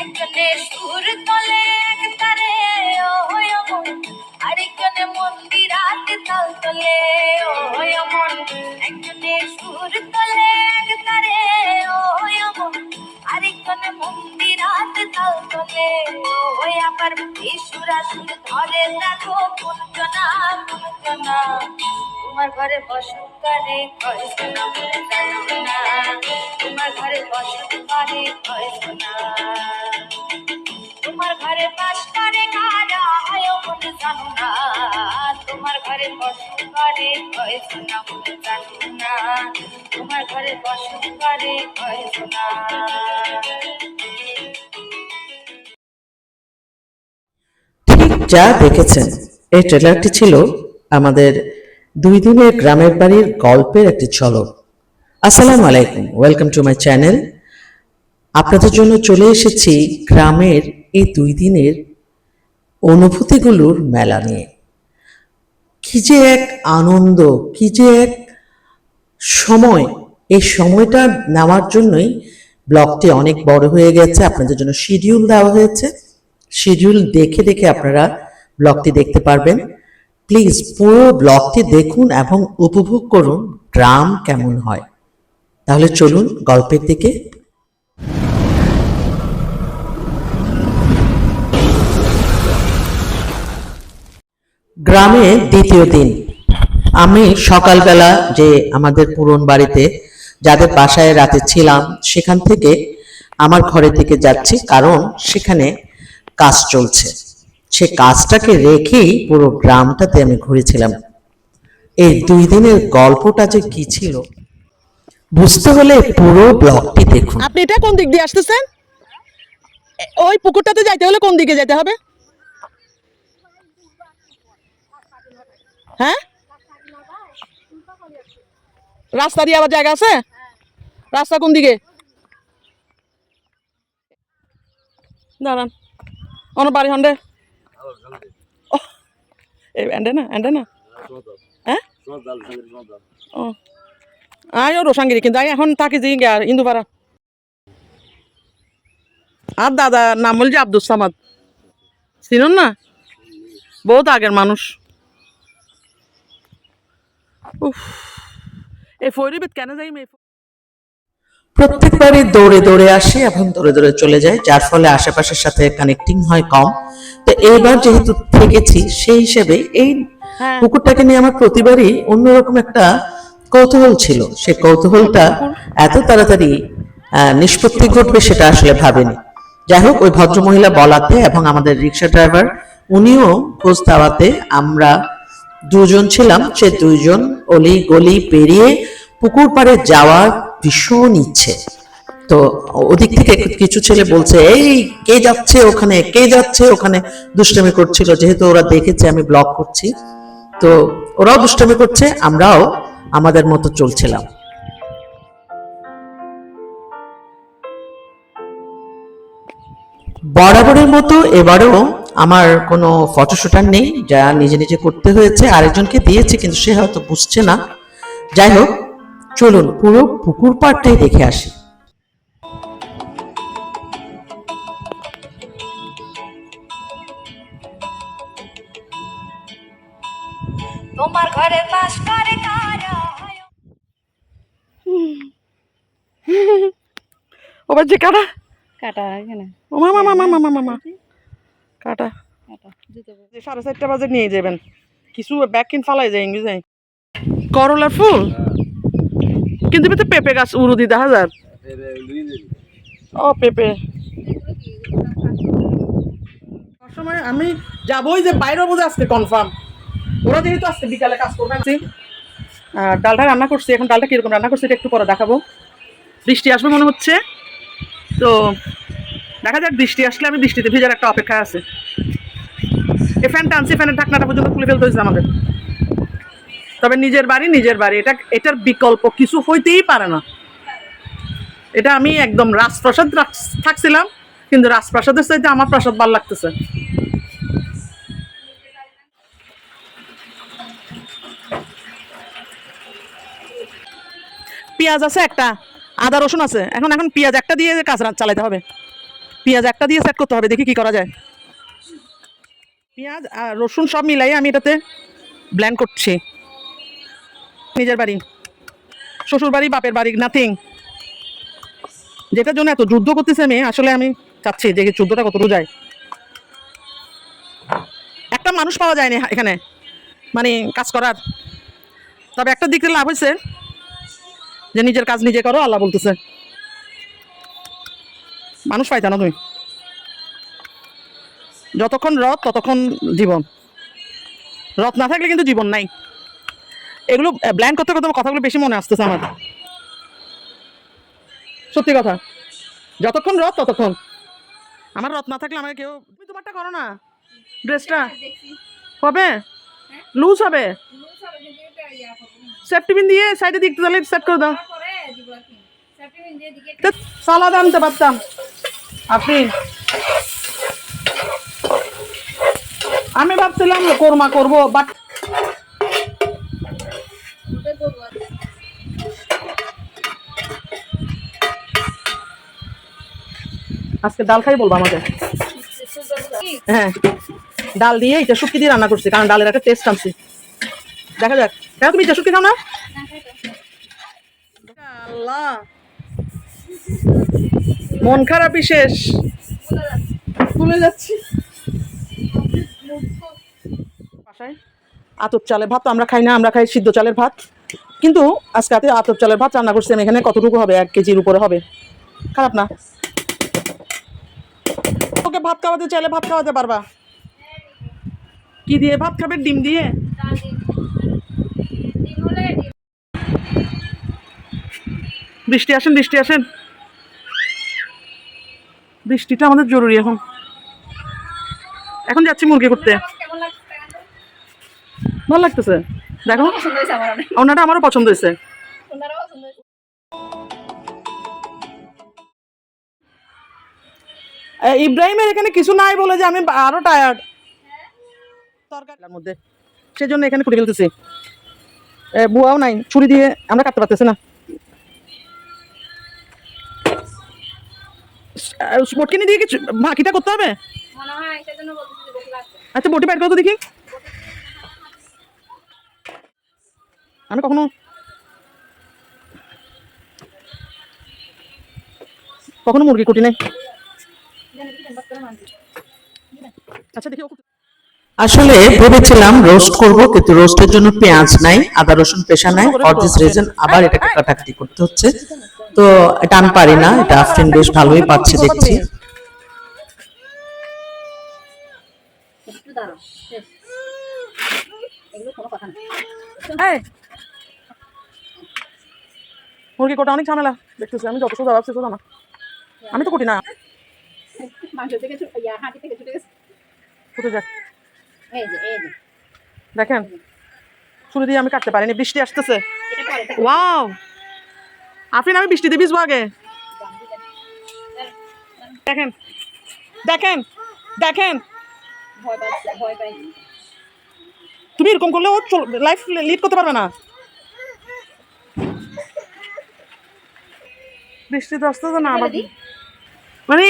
একজনে সুর তোলে এক তারে ওই অমন, আরেকজনে মন্দিরাতে তাল তোলে ওই অমন। একজনে সুর তোলে এক তারে ওই অমন, আরেকজনে মন্দিরাতে তাল তোলে ওই। আবার বিশুরা সুর ধরে দেখো কুঞ্চনা কুঞ্চনা, তোমার ঘরে বসত করে কয়েছে না বলে জানো না, তোমার ঘরে বসত করে কয়েছে না, তোমার ঘরে বাস করে কারা হয় বলে জানো না, তোমার ঘরে বসত করে কয়েছে না বলে জানো না, তোমার ঘরে বসত করে কয়েছে না। ঠিক যা দেখেছেন এই ট্রেলারটি ছিল আমাদের 2 দিনের গ্রামের বাড়ির গল্পের একটি ঝলক। আসসালামু আলাইকুম, ওয়েলকাম টু মাই চ্যানেল। আপনাদের জন্য চলে এসেছি গ্রামের এই 2 দিনের অনুভূতিগুলোর মেলা নিয়ে। কি যে এক আনন্দ, কি যে এক সময়, এই সময়টা নেওয়ার জন্যই ব্লগটি অনেক বড় হয়ে গেছে। আপনাদের জন্য শিডিউল দেওয়া হয়েছে, শিডিউল দেখে দেখে আপনারা ব্লগটি দেখতে পারবেন। প্লিজ পুরো ব্লগটি দেখুন এবং উপভোগ করুন গ্রাম কেমন হয়। তাহলে চলুন গল্পের দিকে। গ্রামে দ্বিতীয় দিন। আমি সকালবেলা যে আমাদের পুরন বাড়িতে যাদের বাসায় রাতে ছিলাম সেখান থেকে আমার ঘরের দিকে যাচ্ছি, কারণ সেখানে কাজ চলছে। সে কাজটাকে রেখেই পুরো গ্রামটাতে আমি ঘুরেছিলাম। এই 2 দিনের গল্পটা যে কি ছিল বুঝতে হলে পুরো ব্লগটি দেখুন। আপনি এটা কোন দিক দিয়ে আসতেছেন? ওই পুকুরটাতে যাইতে হলে কোন দিকে যেতে হবে? হ্যাঁ, রাস্তা দিয়ে আবার জায়গা আছে? রাস্তা কোন দিকে? দাঁড়ান, আমার বাড়ি হন্ডে। এই এন্ডে না হ্যাঁ, ও আয় ও রোসাঙ্গিরি কিন্তু এখন থাকি যে ইন্দুপাড়া। আর দাদা নাম বলছি আব্দুল সামাদ, চিনুন না? বহুত আগের মানুষ। এই ফরিবেদ কেন যাই? প্রত্যেকবারই দৌড়ে দৌড়ে আসে এবং দৌড়ে দৌড়ে চলে যায়, যার ফলে আশেপাশের সাথে কানেক্টিং হয় কম। তো এইবার যেহেতু থেকেছি সেই হিসেবে এই পুকুরটাকে নিয়ে আমার প্রতিবারই অন্যরকম একটা কৌতূহল ছিল। সে কৌতূহলটা এত তাড়াতাড়ি নিষ্পত্তি ঘটবে সেটা আসলে ভাবিনি। যাই হোক, ওই ভদ্রমহিলা বলাতে এবং আমাদের রিক্সা ড্রাইভার উনিও খোঁজ দেওয়াতে আমরা 2 জন ছিলাম। সে 2 জন অলি গলি পেরিয়ে পুকুর পাড়ে যাওয়ার ভীষণ ইচ্ছে। তো ওদিক থেকে কিছু ছেলে বলছে, এই কে যাচ্ছে ওখানে, কে যাচ্ছে ওখানে, দুষ্টামি করছিল। যেহেতু ওরা দেখেছে আমি ব্লগ করছি, তো ওরাও দুষ্টামি করছে, আমরাও আমাদের মতো চলছিলাম। বরাবরের মতো এবারও আমার কোনো ফটোশুটার নেই, যা নিজে নিজে করতে হয়েছে। আরেকজনকে দিয়েছি কিন্তু সে হয়তো বুঝছে না। যাই হোক, চলুন পুরো পুকুর পাড়টাই দেখে আসি। তোমার ঘরে বাস করে কারা হয়। ওবার যে কাটা কাটা এখানে ও মামা মামা মামা মামা কাটা 4:30 বাজে নিয়ে যাবেন। কিছু ব্যাগ কিন ফালাই যায় ইংরেজি যায়। করলার ফুল কিন্তু পেঁপে গাছ উরুদি দেখা যায়। ও পেঁপে সময় আমি যাবোই যে বাইরে বোঝে আজকে কনফার্ম। ওরা যেহেতু আজকে বিকালে কাজ করবে। ডালটা রান্না করছি, এখন ডালটা কিরকম রান্না করছি এটা একটু পরে দেখাবো। বৃষ্টি আসবে মনে হচ্ছে, তো দেখা যাক। বৃষ্টি আসলে আমি বৃষ্টিতে ভিজার একটা অপেক্ষা আছে। এই ফ্যানটা আনছি, ফ্যানের ঢাকনাটা পর্যন্ত খুলে ফেলতে হয়েছে আমাদের। তবে নিজের বাড়ি এটার বিকল্প কিছু হইতেই পারে না। এটা আমি একদম রাজপ্রাসাদ থাকছিলাম, কিন্তু রাজপ্রাসাদের চাইতে আমার প্রাসাদ ভালো লাগতেছে। পেঁয়াজ আছে একটা, আদা রসুন আছে, এখন এখন পেঁয়াজ একটা দিয়ে কাজ চালাতে হবে, পেঁয়াজ একটা দিয়ে সেট করতে হবে, দেখি কি করা যায়। পেঁয়াজ আর রসুন সব মিলাই আমি এটাতে ব্লেন্ড করছি। নিজের বাড়ি, শ্বশুর বাড়ি, বাপের বাড়ি, নাথিং। যেটার জন্য এত যুদ্ধ করতেছে আমি, আসলে আমি চাচ্ছি যে যুদ্ধটা কতটুকু যায়। একটা মানুষ পাওয়া যায়নি এখানে মানে কাজ করার, তবে একটা দিক থেকে লাভ হয়েছে যে নিজের কাজ নিজে করো, আল্লাহ বলতেছে। মানুষ পাইতা না তুমি, যতক্ষণ রথ ততক্ষণ জীবন, রথ না থাকলে কিন্তু জীবন নাই। এগুলো ব্ল্যান্ড করতে করতে কথাগুলো বেশি মনে আসতেছে আমার, সত্যি কথা। যতক্ষণ রথ ততক্ষণ, আমার রথ না থাকলে আমাকে কেউ, তুমি তোমারটা করো না, ড্রেসটা হবে লুজ হবে, সেফটি পিন দিয়ে সাইডে দিকতে তাহলে সেট করে দাও। সালাদ আনতে পারতাম আপনি, আমি ভাবছিলাম কোরমা করবো, বাট আজকে ডাল খাই বলবো আমাকে। হ্যাঁ, ডাল দিয়ে এটা শুটকি দিয়ে রান্না করছি, কারণ ডালের একটা টেস্ট আনছি। দেখা যাক। কেন তুমি এটা শুটকি খাও না? আল্লাহ, মন খারাপই শেষ, ভুলে যাচ্ছি। বাসায় আতপ চালের ভাত তো আমরা খাই না, আমরা খাই সিদ্ধ চালের ভাত। কিন্তু আজকে রাতে আতপ চালের ভাত রান্না করছি আমি। এখানে কতটুকু হবে? 1 কেজির উপরে হবে, খারাপ না। ওকে ভাত খাওয়াতে চাইলে ভাত খাওয়াতে পারবা। কি দিয়ে ভাত খাবে? ডিম দিয়ে? বৃষ্টি আসেন, বৃষ্টি আসেন, বৃষ্টিটা আমাদের জরুরি এখন। এখন যাচ্ছি মুরগি করতে, ভালো লাগতেছে। দেখো ওনাটা আমারও পছন্দ হয়েছে। ইব্রাহিমের এখানে কিছু নাই বলে যে আমি আরো টায়ার্ড তরকারির মধ্যে, সেজন্য এখানে কুটে ফেলতেছি। বুয়াও নাই, ছুরি দিয়ে আমরা কাটতে পারতেছি না। বটকিনি দিয়ে কিছু বাকিটা করতে হবে। আচ্ছা, বটি বের করো তো দেখি। আমি কখনো মুরগি কুটি নাই। আচ্ছা দেখি। আসলে ভেবেছিলাম রোস্ট করব, কিন্তু রোস্টের জন্য পেঁয়াজ নাই, আদা রসুন পেশা নাই। ফর দিস রিজন আবার এটাকে কাটাকাটি করতে হচ্ছে। তো এটা আমি পারি না, এটা আফরিন বেশ ভালোই পাচ্ছে দেখছি। মুরগি কোটা অনেক ঝামেলা দেখতেছি আমি, যত সোজা ভাবছি সোজা না। আমি তো কুটি না, ছুটে যাক। দেখেন ছুরি দিয়ে আমি কাটতে পারিনি, বৃষ্টি আসতেছে। ওয়াও আফরিন, আমি বৃষ্টিতে ভিজবো আগে। দেখেন দেখেন দেখেন, তুমি এরকম করলে ও লাইফ লিড করতে পারবে না। বৃষ্টি তো আসতেছে না আবার, মানে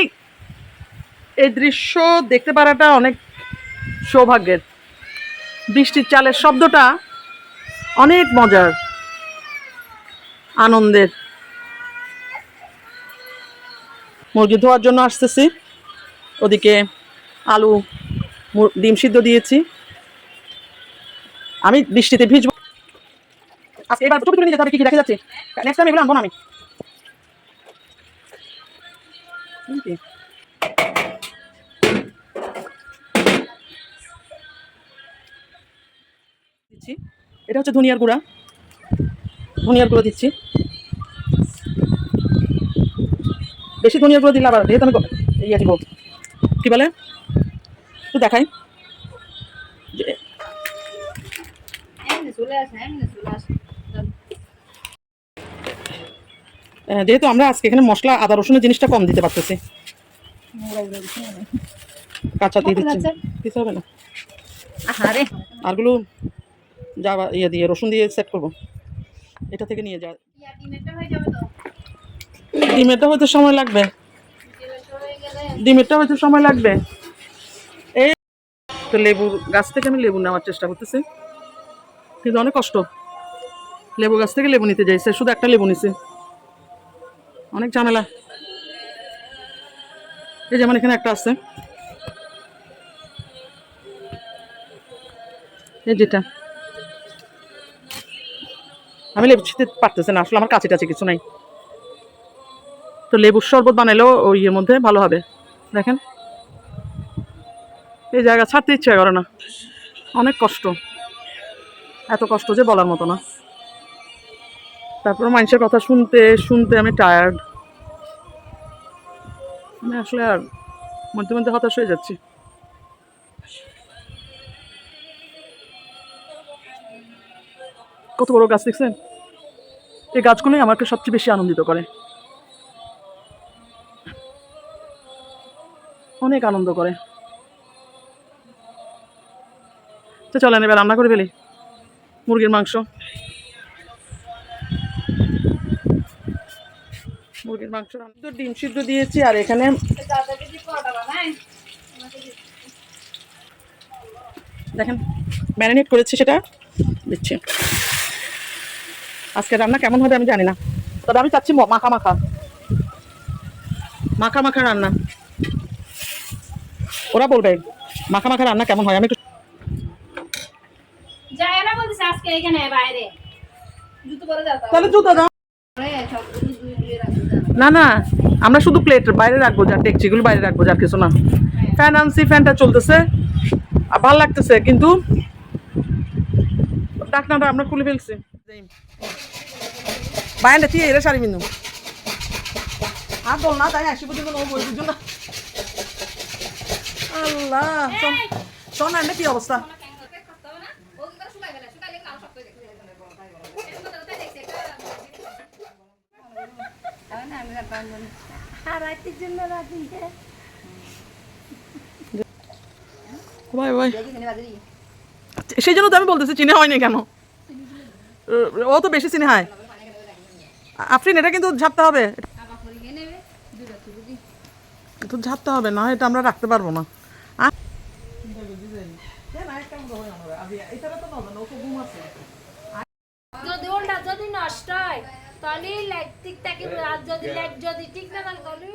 এই দৃশ্য দেখতে পারাটা অনেক সৌভাগ্যের। বৃষ্টির চালের শব্দটা অনেক মজার, আনন্দের। মুরগি ধোয়ার জন্য আসতেছি, ওদিকে আলু ডিম সিদ্ধ দিয়েছি। আমি বৃষ্টিতে ভিজবো আজকে, এবার ছবি তুলে নিয়ে যেতে হবে। কি কি দেখা যাচ্ছে, নেক্সট টাইম এগুলো আনবো না আমি। এটা হচ্ছে ধনিয়ার গুঁড়া, দিচ্ছি। বেশি ধনিয়ার গুঁড়ো দিলে আবার যেহেতু আমি ইয়ে দিব, কি বলে একটু দেখাই। যেহেতু আমরা আজকে এখানে মশলা আদা রসুনের জিনিসটা কম দিতে পারতেছি, কাঁচা দিয়ে দিচ্ছি, দিতে হবে না। আরগুলো যা ইয়ে দিয়ে রসুন দিয়ে সেট করবো, এটা থেকে নিয়ে যা। ডিমেরটা হয়তো সময় লাগবে, ডিমেরটা হয়তো সময় লাগবে। এই তো লেবুর গাছ থেকে আমি লেবু নেওয়ার চেষ্টা করতেছি, কিন্তু অনেক কষ্ট। লেবু গাছ থেকে লেবু নিতে যাইছে, শুধু একটা লেবু নিছে, অনেক ঝামেলা। এই যেমন এখানে একটা আছে, এই যেটা আমি লেবু ছিঁড়তে পারতেছি না, আসলে আমার কাছে টাছে কিছু নাই। তো লেবুর শরবত বানাইলেও ওই ইয়ের মধ্যে ভালো হবে। দেখেন এই জায়গা ছাড়তে ইচ্ছে করে না, অনেক কষ্ট, এত কষ্ট যে বলার মতো না। তারপর মানুষের কথা শুনতে শুনতে আমি টায়ার্ড, আমি আসলে আর মধ্যে মধ্যে হতাশ হয়ে যাচ্ছি। কত বড় গাছ দেখছেন? এই গাছগুলোই আমাকে সবচেয়ে বেশি আনন্দিত করে, অনেক আনন্দ করে। তো চলেন এবার রান্না করে ফেলি মুরগির মাংস। মুরগির মাংস তো ডিম সিদ্ধ দিয়েছি, আর এখানে দেখেন ম্যারিনেট করেছি, সেটা দিচ্ছি। আজকে রান্না কেমন হবে আমি জানি না, তবে আমি চাচ্ছি মাখা মাখা মাখা মাখা রান্না। ওরা বলবে মাখা মাখা রান্না কেমন হয়, আমি একটু যায় না বলতেছে আজকে এখানে বাইরে জুতো পরে যাও, তাহলে জুতো দাও। না না, আমরা শুধু প্লেট বাইরে রাখবো, যার ডেকচিগুলো বাইরে রাখবো, যার কিছু না। ফ্যান আনছি, ফ্যানটা চলতেছে আর ভালো লাগতেছে, কিন্তু ডাকনাটা আমরা খুলে ফেলছি। বাইরে দিয়ে এরা শাড়ি বিন্দু আর বল না, তাই আসি পর্যন্ত জন্য। আল্লাহ শোন না, কি অবস্থা? সেই জন্য তো আমি বলতেছি চিনে হয়নি কেন, ও তো বেশি চিনে হয়। আফরিন এটা কিন্তু ঝাপতে হবে, একটু ঝাপতে হবে, না এটা আমরা রাখতে পারবো না। যদি ওটা যদি নষ্ট হয় তাহলে লাইট ঠিক থাকে, আর যদি লাইট যদি ঠিক না থাকে তাহলে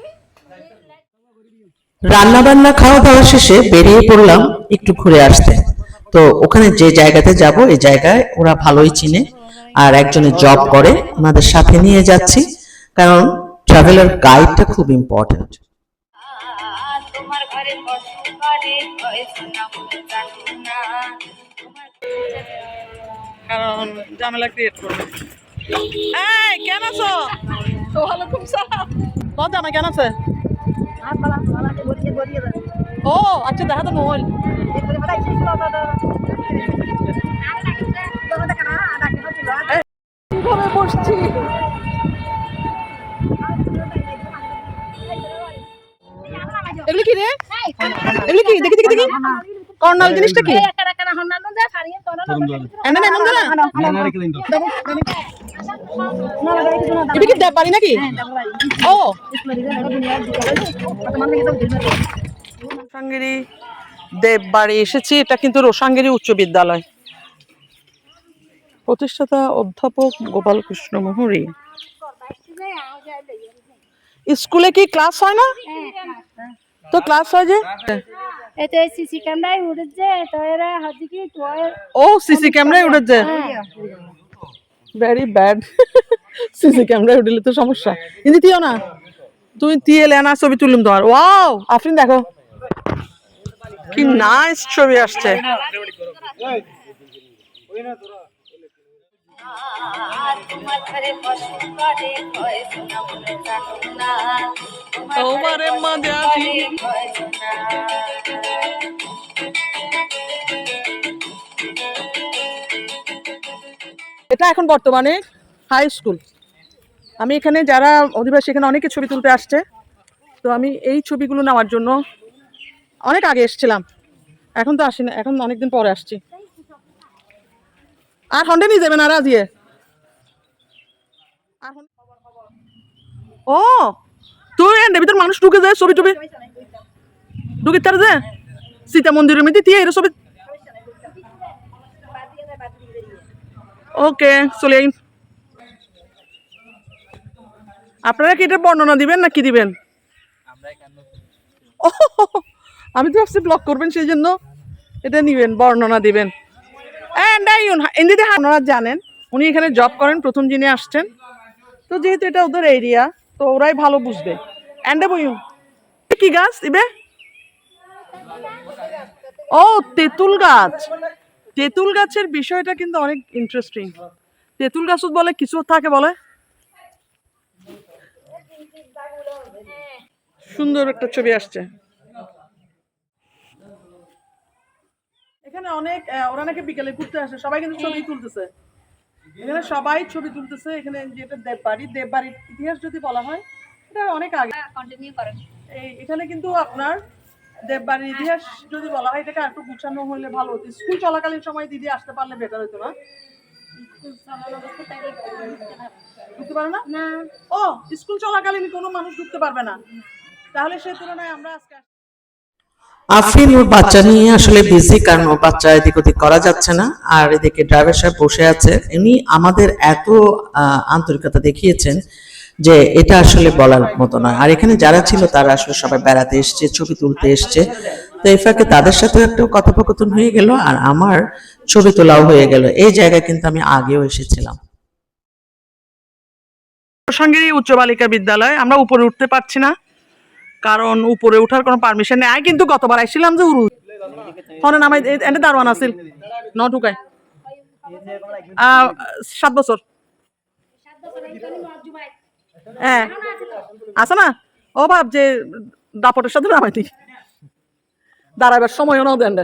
রান্না বান্না খাওয়া দাওয়া শেষে বেরিয়ে পড়লাম একটু ঘুরে আসতে। তো ওখানে যে জায়গাতে যাব, এই জায়গায় ওরা ভালোই চিনে, আর একজনের জব করে, ওনাদের সাথে নিয়ে যাচ্ছি, কারণ ট্রাভেলার গাইডটা খুব ইম্পর্টেন্ট। তোমার ঘরে বসে করে হয়েছে না বলে জানি না, কারণ ঝামেলা ক্রিয়েট করবে। এই কেন আছো? ওয়ালাইকুম সালাম। কত জামাই কেন আছে? ও আচ্ছা, দেখা তো মোবাইল বসছি। এগুলি কি রে? এগুলি কি? দেখি দেখি দেখি, কর্নাল জিনিসটা কি? এটা কি দেববাড়ি নাকি? ও রোসাঙ্গিরি দেববাড়ি এসেছি, এটা কিন্তু রোসাঙ্গিরি উচ্চ বিদ্যালয়, প্রতিষ্ঠাতা অধ্যাপক গোপাল কৃষ্ণ মুহুরী। স্কুলে কি ক্লাস হয় না? তো ক্লাস হয় যে এতে সিসি ক্যামেরায় উঠেছে, তো এরা হাজি কি তো ও সিসি ক্যামেরায় উঠেছে, ভেরি ব্যাড। সিসি ক্যামেরায় উঠলে তো সমস্যা। কিন্তু তুইও না, তুই তিয়েলে না ছবি তুললাম তোমার। ওয়াও আফরিন দেখো কি নাইস ছবি আসছে। তোমার ঘরে বসে করে হয়েছে না বলে জানি না, তোমারে মাঝে আছি। হয়েছে না। এটা এখন বর্তমানে হাই স্কুল। আমি এখানে যারা অধিবাসী, এখানে অনেকে ছবি তুলতে আসছে, তো আমি এই ছবিগুলো নেওয়ার জন্য অনেক আগে এসেছিলাম, এখন তো আসি না, এখন অনেকদিন পরে আসছি। আর হন্ডে নিয়ে যাবেন আর আজিয়ে ও তুই এর ভিতর মানুষ ঢুকে যায় ছবি টবি ঢুকে তার যে সীতা মন্দিরের মধ্যে দিয়ে এর ছবি ওকে চলে আইন আপনারা কি এটা বর্ণনা দিবেন না কি দিবেন ও আমি তো ভাবছি ব্লগ করবেন সেই জন্য এটা নিবেন বর্ণনা দিবেন আপনারা জানেন উনি এখানে জব করেন প্রথম যিনি আসছেন তো যেহেতু এটা ওদের এরিয়া তো ওরাই ভালো বুঝবে এন্ডে বইন কি গাছ ইবে ও তেঁতুল গাছ তেঁতুল গাছের বিষয়টা কিন্তু অনেক ইন্টারেস্টিং তেঁতুল গাছ বলে কিছু থাকে বলে সুন্দর একটা ছবি আসছে এখানে অনেক ওরা নাকি বিকেলে ঘুরতে আসে সবাই কিন্তু ছবি তুলতেছে এখানে সবাই ছবি তুলতেছে এখানে যেটা দেববাড়ির ইতিহাস যদি বলা হয় এটা অনেক আগে কন্টিনিউ করেন এখানে কিন্তু আপনার দেববাড়ির ইতিহাস যদি বলা হয় এটাকে একটু গুছানো হলে ভালো হতো স্কুল চলাকালীন সময় দিদি আসতে পারলে বেটার হতো না ঢুকতে পারে না ও স্কুল চলাকালীন কোনো মানুষ ঢুকতে পারবে না তাহলে সেই তুলনায় আমরা আজকে আফরিন ওর বাচ্চা নিয়ে আসলে বিজি, কারণ ওর বাচ্চা এদিক ওদিক করা যাচ্ছে না। আর এদিকে ড্রাইভার সাহেব বসে আছে, উনি আমাদের এত আন্তরিকতা দেখিয়েছেন যে এটা আসলে বলার মতো নয়। আর এখানে যারা ছিল তারা আসলে সবাই বেড়াতে এসছে, ছবি তুলতে এসছে, তো এই ফাঁকে তাদের সাথে একটা কথোপকথন হয়ে গেল আর আমার ছবি তোলাও হয়ে গেল। এই জায়গায় কিন্তু আমি আগেও এসেছিলাম। সঙ্গে উচ্চ বালিকা বিদ্যালয় আমরা উপরে উঠতে পারছি না, কারণ উপরে ওঠার কোনো পারমিশন নেই। আমি কিন্তু গতবার আইছিলাম যে উরু ফোনে নামাই এনে দারোয়ান আছিল ন ঢুকায় 7 বছর হ্যাঁ আছে না ও ভাব যে দাপটের সাথে নামাইতি দাঁড়াবার সময়ও নাও দেন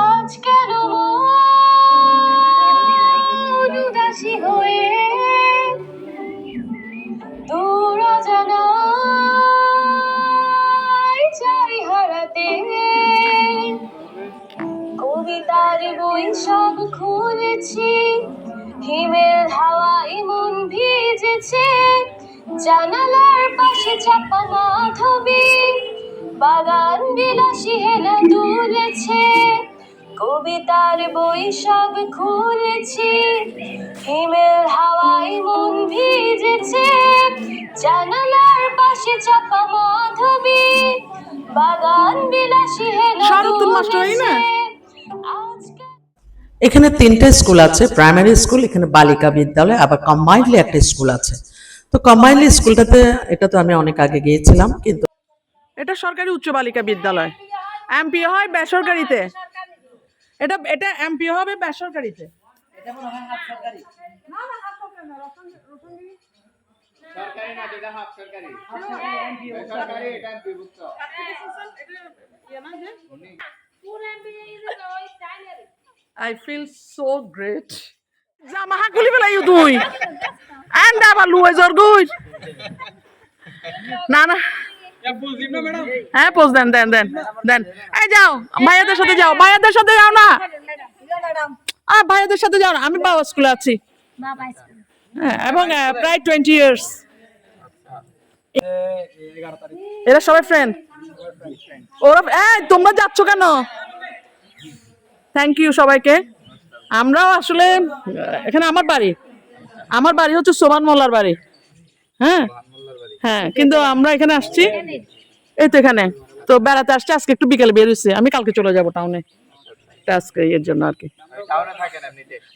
আজ কেন উদাসী হয়ে দূর জানাই চাই হারাতে কবিতার বই সব খুলেছি হিমেল হাওয়ায় মন ভিজেছে জানালার পাশে চাপা মাধবী বাগান বিলাসী হেনা দুলেছে কবিতার বই সব খুলেছি হিমেল হাওয়ায় মন ভিজেছে জানালার পাশে চাপা মাধবী বাগান বিলাসী হেনা দুলেছে এখানে 3টা স্কুল আছে, প্রাইমারি স্কুল, এখানে বালিকা বিদ্যালয়, আবার কম্বাইন্ডলি একটা স্কুল আছে। তো কম্বাইন্ডলি স্কুলটাতে এটা তো আমি অনেক আগে গিয়েছিলাম, কিন্তু এটা সরকারি উচ্চ বালিকা বিদ্যালয়, এমপি হয় বেসরকারিতে, এটা এটা এমপি হবে বেসরকারিতে। এটা মনে হয় হাফ সরকারি, না না হাফ সরকারি না, রোশনগিরি সরকারি না, এটা হাফ সরকারি, সরকারি এটা এমপি বুঝছো, এটা ইয়া না যে পুরো এমপি ইজ ওই স্টাইলারি। I feel so great. Zama hakuli bela you doing? And aba luwe zor good. না না হ্যাঁ পোজ দেন দেন দেন দেন এই যাও ভাইয়াদের সাথে যাও, ভাইয়াদের সাথে যাও না, ভাইয়াদের সাথে যাও না, আমি বাবা স্কুলে আছি এবং প্রায় 20 years। এরা সবাই ফ্রেন্ড, ওরা তোমরা যাচ্ছ কেন? থ্যাংক ইউ সবাইকে। আমরাও আসলে এখানে আমার বাড়ি হচ্ছে সোমান মোল্লার বাড়ি, হ্যাঁ হ্যাঁ, কিন্তু আমরা এখানে আসছি এই তো এখানে তো বেড়াতে আসছি, আজকে একটু বিকেলে বের হয়েছে, আমি কালকে চলে যাবো টাউনে আজকে এর জন্য আর কি।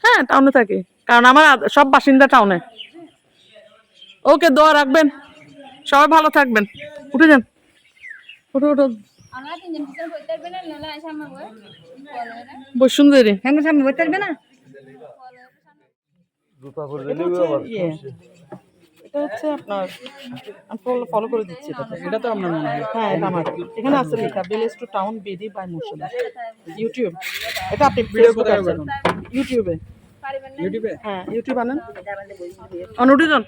হ্যাঁ টাউনে থাকি, কারণ আমার সব বাসিন্দা টাউনে। ওকে দোয়া রাখবেন, সবাই ভালো থাকবেন। উঠে যান, উঠো উঠো বসুন্ধরী সামনে বই থাকবে না। এটা হচ্ছে আপনার ফলো করে দিচ্ছি, এটা তো আপনার মনে হয়, হ্যাঁ এটা আমার, এখানে আছে লেখা village to town BD by Murshida. YouTube, এটা আপনি ভিডিও কোথায় পাবেন? ইউটিউবে হ্যাঁ ইউটিউব আনেন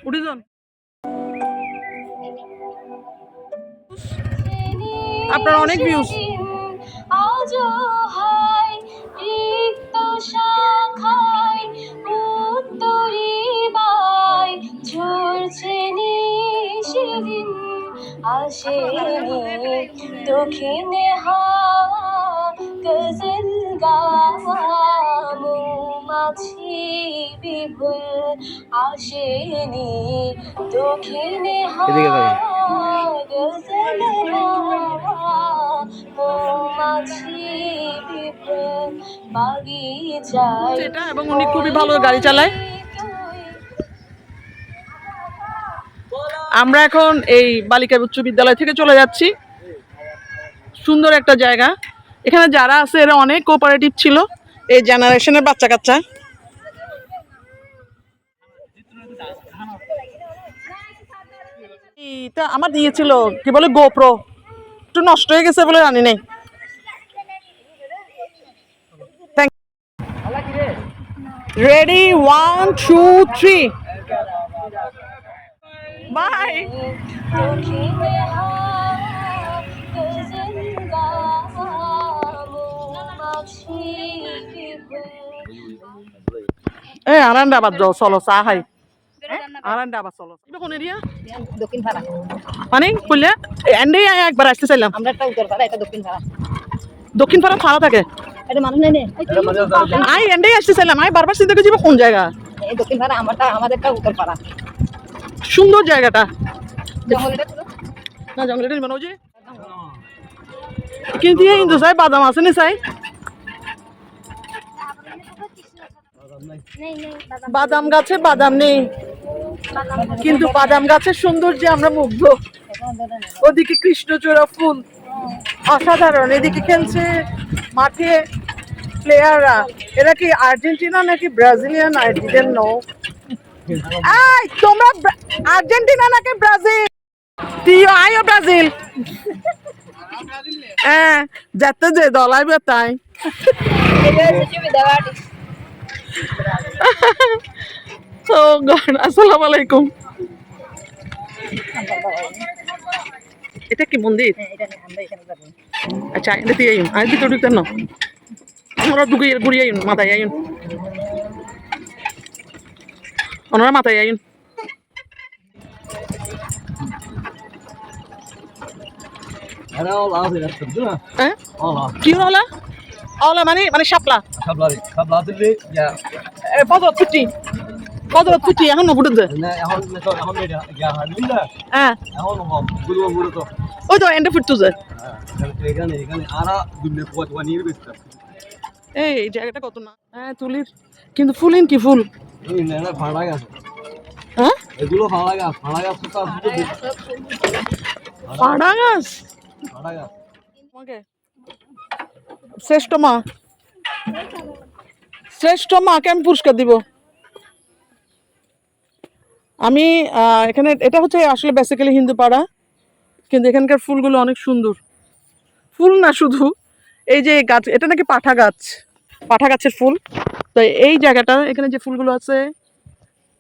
উঠে যান আপনার অনেক ভিউজ। আজও হয় রিক্ত শাখায় উত্তরি বাই দক্ষিণে গজল গাওয়া মৌমাছি বিপুল আসেনি দক্ষিণে গজল গাওয়া মৌমাছি বিপুল বাগিচায় এটা এবং উনি খুবই ভালো গাড়ি চালায়। আমরা এখন এই বালিকা উচ্চ বিদ্যালয় থেকে চলে যাচ্ছি। সুন্দর একটা জায়গা। এখানে যারা আছে এরা অনেক কোঅপারেটিভ ছিল, এই জেনারেশনের বাচ্চা কাচ্চা। এটা আমার দিয়েছিল কি বলে গোপ্রো, একটু নষ্ট হয়ে গেছে বলে জানি নাই। Ready 1 2 3 bye. দক্ষিণে গজল গাওয়া মৌমাছি বিপুল এ আনন্দাবাদ যাও, চলো চা খাই। আনন্দাবাদ চলো। কোন এরিয়া? দক্ষিণ পাড়া। মানে বললে এন্ডে একবার আসতে চাইলাম। আমরা একটা উত্তর পাড়া, এটা দক্ষিণ পাড়া। দক্ষিণ পাড়া ফাড়া থাকে। এটা মানুষ নেই নে। আই এন্ডে আসতে চাইলাম। আই বারবার চিন্তা করছি কোন জায়গা। এই দক্ষিণ পাড়া আমাদেরটা উত্তর পাড়া। সুন্দর জায়গাটা। জঙ্গলটা ছিল না জঙ্গলের মনে হচ্ছে কিন্তু এই হিন্দু চাই বাদাম আছে নি চাই বাদাম গাছে বাদাম নেই, কিন্তু বাদাম গাছের সৌন্দর্যে আমরা মুগ্ধ। ওদিকে কৃষ্ণচূড়া ফুল অসাধারণ। এদিকে খেলছে মাঠে প্লেয়াররা। এরা কি আর্জেন্টিনা নাকি ব্রাজিলিয়ান? I didn't know. এই তোমরা আর্জেন্টিনা নাকি ব্রাজিল? তুইও আইও ব্রাজিল। হ্যাঁ যেতে যে দলাইবে তাই। ও গড, আসসালামু আলাইকুম। এটা কি মন্দির? আচ্ছা এটা দিয়ে আইন আর ভিতরে ঢুকতেন না, আমরা ঢুকে ঘুরিয়ে আইন, মাথায় আইন, ওনারা মাথায় আইন। হ্যাঁ কি হলা? অলা মানে মানে শাপলা পদত ফুটি, পদত ফুটি এখন নবুট দে। হ্যাঁ ওই তো এন্ডে ফুটতো যে। এই জায়গাটা কত না। হ্যাঁ তুলির কিন্তু ফুলিন কি ফুল। হ্যাঁ ফাড়া গাছ। শ্রেষ্ঠ মা, শ্রেষ্ঠ মাকে আমি পুরস্কার দিব। আমি এখানে এটা হচ্ছে আসলে বেসিক্যালি হিন্দু পাড়া, কিন্তু এখানকার ফুলগুলো অনেক সুন্দর। ফুল না শুধু এই যে গাছ, এটা নাকি পাঠা গাছ, পাঠা গাছের ফুল। তো এই জায়গাটা এখানে যে ফুলগুলো আছে,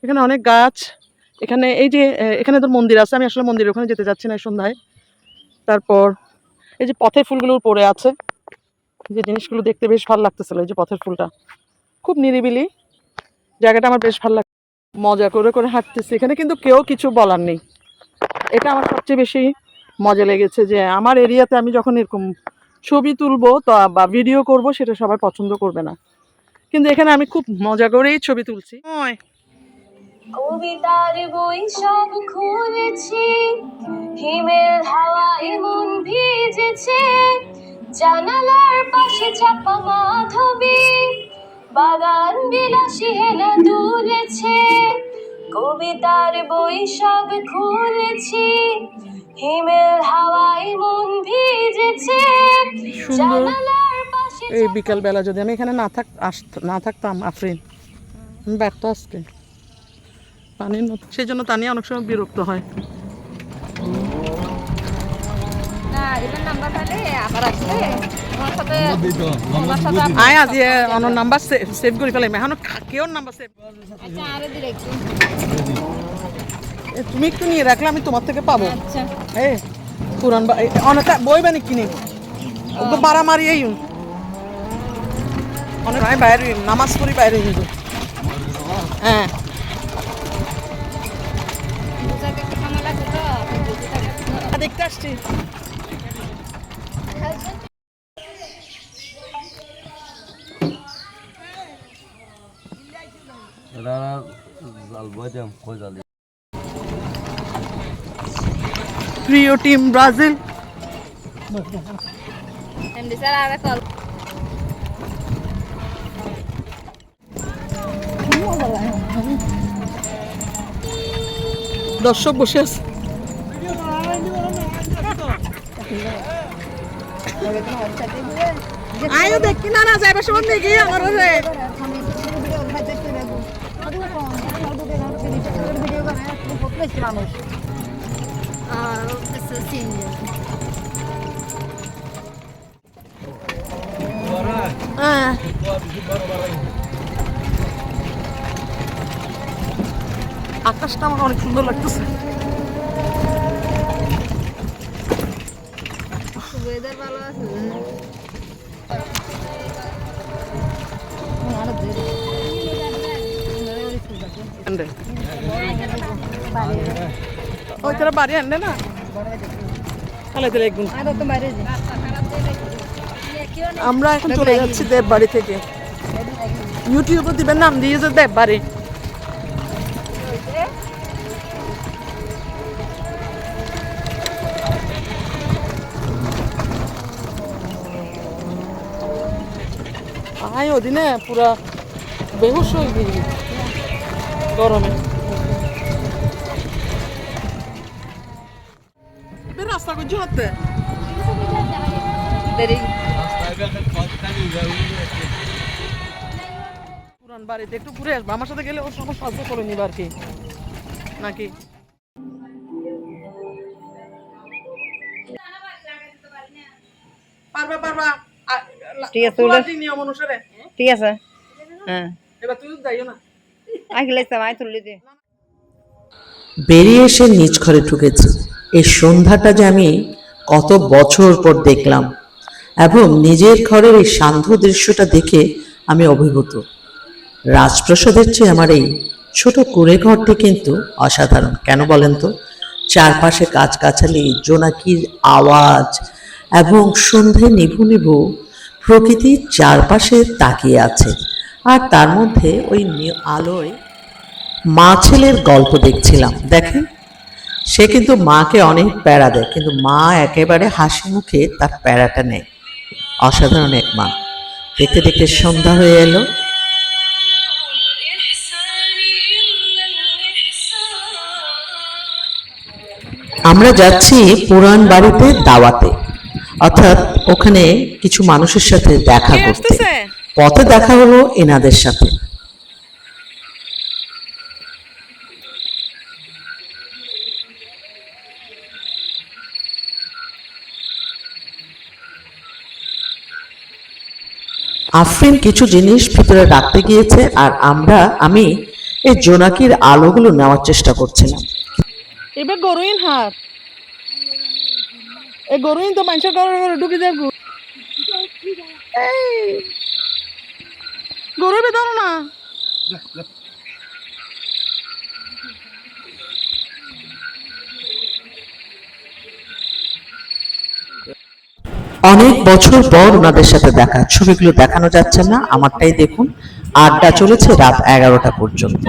এখানে অনেক গাছ। এখানে এই যে এখানে তোর মন্দির আছে, আমি আসলে মন্দিরের ওখানে যেতে যাচ্ছি না সন্ধ্যায়। তারপর এই যে পথের ফুলগুলো পড়ে আছে, যে জিনিসগুলো দেখতে বেশ ভালো লাগতেছিল। এই যে পথের ফুলটা খুব নিরিবিলি জায়গাটা, আমার বেশ ভালো লাগে। মজা করে করে হাঁটতেছি এখানে, কিন্তু কেউ কিছু বলার নেই। এটা আমার সবচেয়ে বেশি মজা লেগেছে যে আমার এরিয়াতে আমি যখন এরকম ছবি তুলবো বা ভিডিও করব, সেটা সবাই পছন্দ করবে না, কিন্তু এখানে আমি খুব মজা করেই ছবি তুলছি। কবিতার বই সব খুলেছি, হিমেল হাওয়ায় মন ভিজেছে, জানালার পাশে চাপা মাধবী, বাগান বিলাসী হেনা দুলেছে। কবিতার বই সব খুলেছি, হিমেল হাওয়ায় মন ভিজেছে, জানালার পাশে। এই বিকাল বেলা যদি আমি এখানে না থাকতাম আফরিন, আমি ব্যর্থ আজকে পানির মতো। সেই জন্য তানিয়া অনেক সময় বিরক্ত হয়। আয় আজি অন্য নাম্বার সেভ করে ফেলাই, এখন কেউ নাম্বার সেভ। তুমি একটু নিয়ে রাখলে আমি তোমার থেকে পাবো। এই পুরান অনেক বই বানি কিনে বাড়া মারি এই অনেক বাইরে নামাজ পড়ি বাইরে কিন্তু। হ্যাঁ দেখতে আসছি। প্রিয় টিম ব্রাজিল। এমডি স্যার আগে কল দর্শক বসে আছে। আয়ো দেখি না না যাইবার সময় দেখি আমার কাছে আকাশটা আমার অনেক সুন্দর লাগতেছে। ওয়েদার ভালো আছে ওই তোরা বাড়ি আনলে না তাহলে তাহলে একদম আর তো বাইরে আমরা এখন চলে যাচ্ছি দেববাড়ি থেকে। ইউটিউবে দিবেন নাম দিয়েছে দেববাড়ি। আয় ওদিনে পুরা বেহুশ হয়ে গেছি গরমে। রাস্তা করছি হতে দেরি পুরান বাড়িতে একটু ঘুরে আসবো। আমার সাথে গেলে ওর সঙ্গে সাহায্য করে নিবা আর কি নাকি? পারবা পারবা ঠিক আছে ওটা নিয়ম অনুসারে ঠিক আছে হ্যাঁ এবার তুই যাইও না। আগলে সবাই তুলে দে বেরিয়ে এসে নিজ ঘরে ঢুকেছি। এই সন্ধ্যাটা যে আমি কত বছর পর দেখলাম এবং নিজের ঘরের এই সান্ধ্য দৃশ্যটা দেখে আমি অভিভূত। রাজপ্রাসাদের চেয়ে আমার এই ছোট কুঁড়ে ঘরটি কিন্তু অসাধারণ। কেন বলেন তো? চারপাশে গাছগাছালি, জোনাকির আওয়াজ এবং সন্ধে নিভু নিভু প্রকৃতির চারপাশে তাকিয়ে আছে। আর তার মধ্যে ওই আলোয় মা ছেলের গল্প দেখছিলাম। দেখেন, সে কিন্তু মাকে অনেক প্যারা দেয়, কিন্তু মা একেবারে হাসি মুখে তার প্যারাটা নেয়। অসাধারণ এক মা। দেখতে দেখতে সন্ধ্যা হয়ে এলো। আমরা যাচ্ছি পুরান বাড়িতে দাওয়াতে, অর্থাৎ ওখানে কিছু মানুষের সাথে দেখা করতে। পথে দেখা হলো এনাদের সাথে। আফরিন কিছু জিনিস ভিতরে রাখতে গিয়েছে আর আমি এই জোনাকির আলোগুলো নেওয়ার চেষ্টা করছিলাম। এবার গরুইন হার এই গরুইন তো মানুষের ঘরে ঢুকে যায়। গরু বেদানো না অনেক বছর পর ওনাদের সাথে দেখা। ছবিগুলো দেখানো যাচ্ছে না, আমারটাই দেখুন। আড্ডা চলেছে রাত 11টা পর্যন্ত।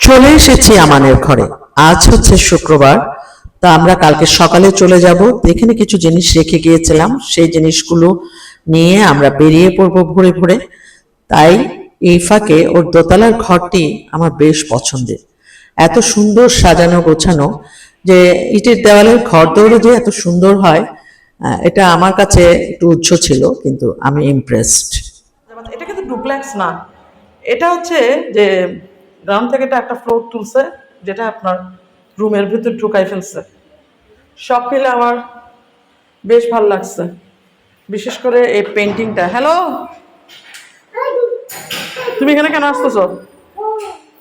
চলে এসেছি আমানের ঘরে। আজ হচ্ছে শুক্রবার, তা আমরা কালকে সকালে চলে যাব। এখানে কিছু জিনিস রেখে গিয়েছিলাম, সেই জিনিসগুলো নিয়ে আমরা বেরিয়ে পড়বো ভোরে ভোরে। তাই এই ফাঁকে ওর দোতলার ঘরটি আমার বেশ পছন্দের। এত সুন্দর সাজানো গোছানো, যে ইটের দেওয়ালের ঘর দৌড়ে যে এত সুন্দর হয়, এটা আমার কাছে একটু উচ্চ ছিল, কিন্তু আমি ইমপ্রেসড। এটা কিন্তু ডুপ্লেক্স না, এটা হচ্ছে যে গ্রাউন্ড থেকে একটা ফ্লোর তুলছে, যেটা আপনার রুমের ভিতর ঢুকাই ফেলছে। সব মিলে আমার বেশ ভালো লাগছে, বিশেষ করে এই পেন্টিংটা। হ্যালো, তুমি এখানে কেন আসতেছো?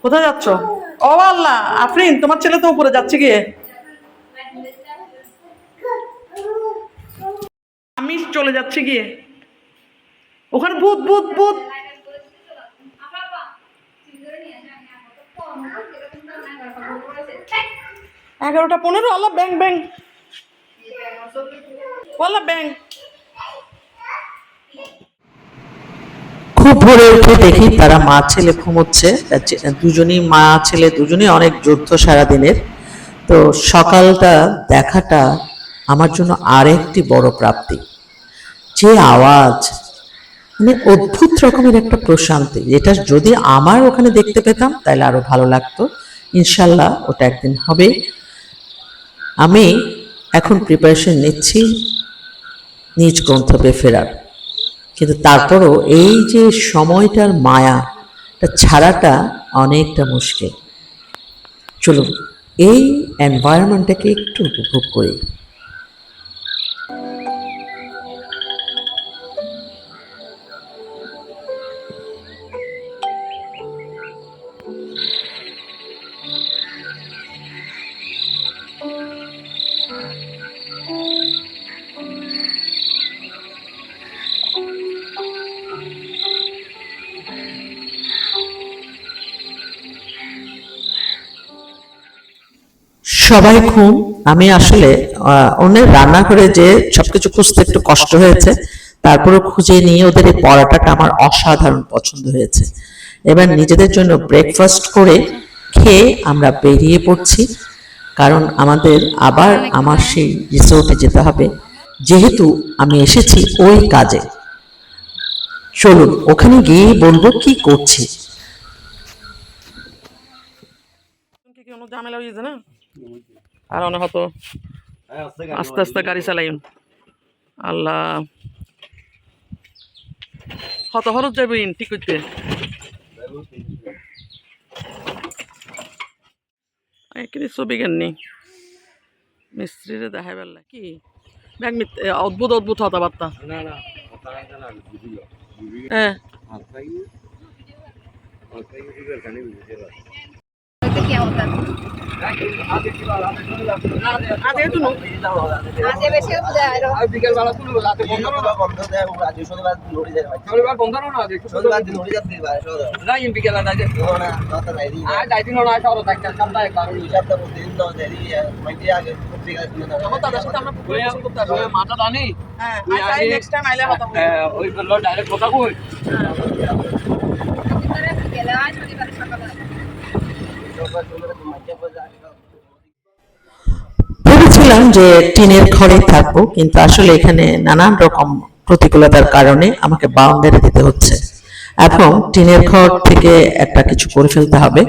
কোথায় যাচ্ছ? ও আল্লাহ, আফরিন তোমার ছেলে তো উপরে যাচ্ছে গিয়ে। আমি চলে যাচ্ছি গিয়ে, ওখানে ভূত ভূত ভূত। 11:15, আল্লাহ ব্যাং ব্যাং, আল্লাহ ব্যাং। খুব ভোরে উঠে দেখি তারা মা ছেলে ঘুমোচ্ছে। দুজনই মা ছেলে দুজনই অনেক যুদ্ধ সারাদিনের। তো সকালটা দেখাটা আমার জন্য আরেকটি বড় প্রাপ্তি। যে আওয়াজ, মানে অদ্ভুত রকমের একটা প্রশান্তি, যেটা যদি আমার ওখানে দেখতে পেতাম তাহলে আরো ভালো লাগতো। ইনশাল্লাহ ওটা একদিন হবে। আমি এখন প্রিপারেশন নিচ্ছি নিজ গন্তব্যে ফেরার, কিন্তু তারপরও এই যে সময়টার মায়া ছাড়াটা অনেকটা মুশকিল। চলুন এই এনভায়রনমেন্টটাকে একটু উপভোগ করি। সবাই ঘুম। আমি আসলে অন্যের রান্নাঘরে যে সবকিছু খুঁজতে একটু কষ্ট হয়েছে, তারপরে খুঁজে নিয়ে ওদের এই পরোটাটা আমার অসাধারণ পছন্দ হয়েছে। এবার নিজেদের জন্য ব্রেকফাস্ট করে খেয়ে আমরা বেরিয়ে পড়ছি, কারণ আমাদের আবার আমার সেই রিসোর্টে যেতে হবে, যেহেতু আমি এসেছি ওই কাজে। চলুন ওখানে গিয়ে বলবো কি করছি। কোনো ঝামেলা হয়েছে না, আর অনেক হতো আস্তে আস্তে গাড়ি চালাই। আল্লাহ, কত খরচ যাবেন ঠিক করতে? এখানে ছবি কেননি মিস্ত্রিরে দেখাই পারলে কি ব্যাগ অদ্ভুত অদ্ভুত কথাবার্তা। হ্যাঁ ভেবেছিলাম যে টিনের ঘরে থাকবো, কিন্তু আসলে এখানে নানান রকম প্রতিকূলতার কারণে আমাকে বাউন্ডারি দিতে হচ্ছে এবং টিনের ঘর থেকে একটা কিছু করে ফেলতে হবে।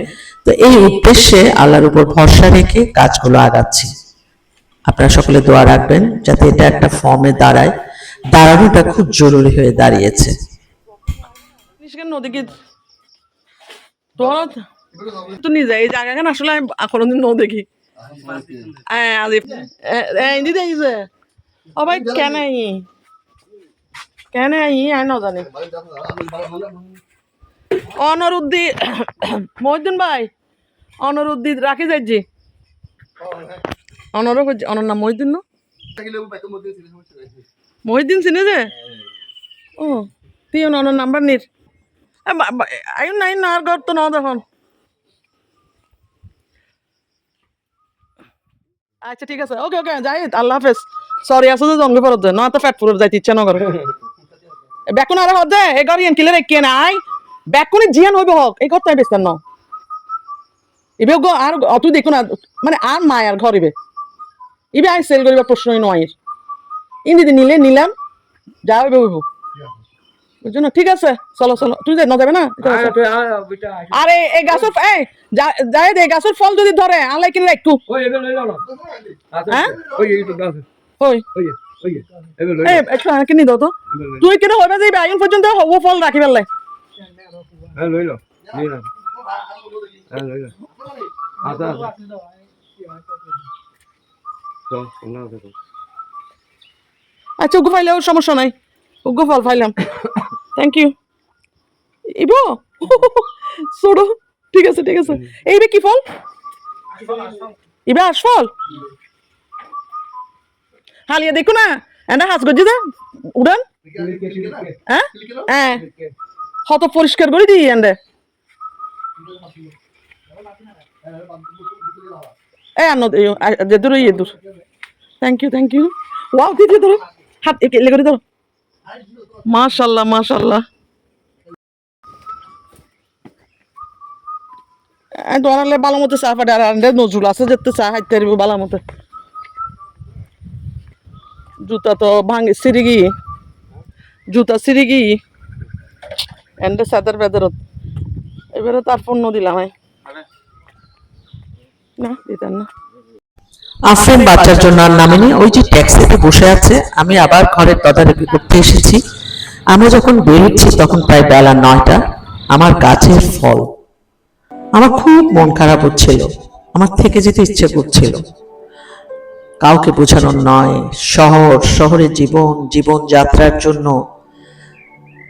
তো এই উদ্দেশ্যে আল্লাহর উপর ভরসা রেখে কাজগুলো আগাচ্ছি। আপনারা সকলে দোয়া রাখবেন যাতে এটা একটা ফর্মে দাঁড়ায়। দাঁড়ানোটা খুব জরুরি হয়ে দাঁড়িয়েছে। নদী কি তোমার তো নিয়ে যায় এই জায়গাখানে, আসলে আমি কোনোদিন নৌ দেখি। ও ভাই কেন কেন আই ন জানি অনরুদ্দি মহিউদ্দিন ভাই, অনরুদ্দি রাখি যাইছি অনর নাম মহিউদ্দিন না? মহিউদ্দিন চিনে যে? ও তুই অনর নাম্বার নির আই নাই না আর ঘর তো ন দেখুন। আচ্ছা ঠিক আছে, ওকে ওকে যাই, আল্লাহ হাফেজ। সরি আসো তো জঙ্গি পড়ত না তো ফ্যাট ফুলের যাইতে ইচ্ছা নগর বেকুন আর হদে এই ঘর ইয়ান কিলে রেখে না আই বেকুনি জিয়ান হইব হোক এই ঘরটাই বেস্তার ন ইবে গো আর অত দেখো না, মানে আর মায়ার ঘর ইবে ইবে আই সেল করিবার প্রশ্নই নয়। ইন্দিতে নিলে নিলাম যা হইবে হইব, বুঝছো না? ঠিক আছে চলো চলো, তুই যাই না যাবে না? আরে এই গাছের এই যাই দে গাছের ফল যদি ধরে আলাই কিনলে একটু কিনি দাও তো, তুই কেন হইবে যাইবে আইন পর্যন্ত ও ফল রাখি পেলে আচ্ছা উগ্র ফাইলেও সমস্যা নাই, উগ্র ফল ফাইলাম। থ্যাংক ইউ ইবো ছোট ঠিক আছে ঠিক আছে। এইবে কি ফল? ইবে আশফল হালিয়া দেখো না এন্ড হাস গজি দা উড়ান হ্যাঁ হ্যাঁ কত পরিষ্কার করে দিই এন্ড এ আনো যে দূর ইয়ে দূর থ্যাংক ইউ ওয়াও দিদি ধরো হাত এলে করে ধরো মাশাআল্লাহ মাশাআল্লাহ দোয়ানালে ভালো মতো চা পাড়ে আর নজরুল আছে যেতে চা হাইতে পারবো ভালো মতো জুতা তো ভাঙে সিঁড়ি গিয়ে জুতা সিঁড়ি গিয়ে এন্ডে সাদার বেদারত এবারে তার পণ্য দিলাম না দিতাম না আফরিন বাচ্চার জন্য আর নামেনি, ওই যে ট্যাক্সিতে বসে আছে। আমি আবার ঘরের তদারকি করতে এসেছি। আমি যখন বেরোচ্ছি তখন প্রায় বেলা 9টা। আমার গাছের ফল, আমার খুব মন খারাপ হচ্ছিল, আমার থেকে যেতে ইচ্ছে করছিল। কাউকে বোঝানোর নয়, শহরের জীবন যাত্রার জন্য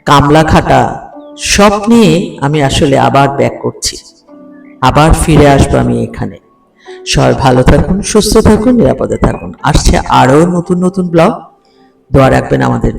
কামলা খাটা সব নিয়ে আমি আসলে আবার ব্যাক করছি, আবার ফিরে আসবো আমি এখানে। সবাই ভালো থাকুন, সুস্থ থাকুন, নিরাপদে থাকুন। আসছে আরো নতুন ব্লগ, দোয়া রাখবেন আমাদের।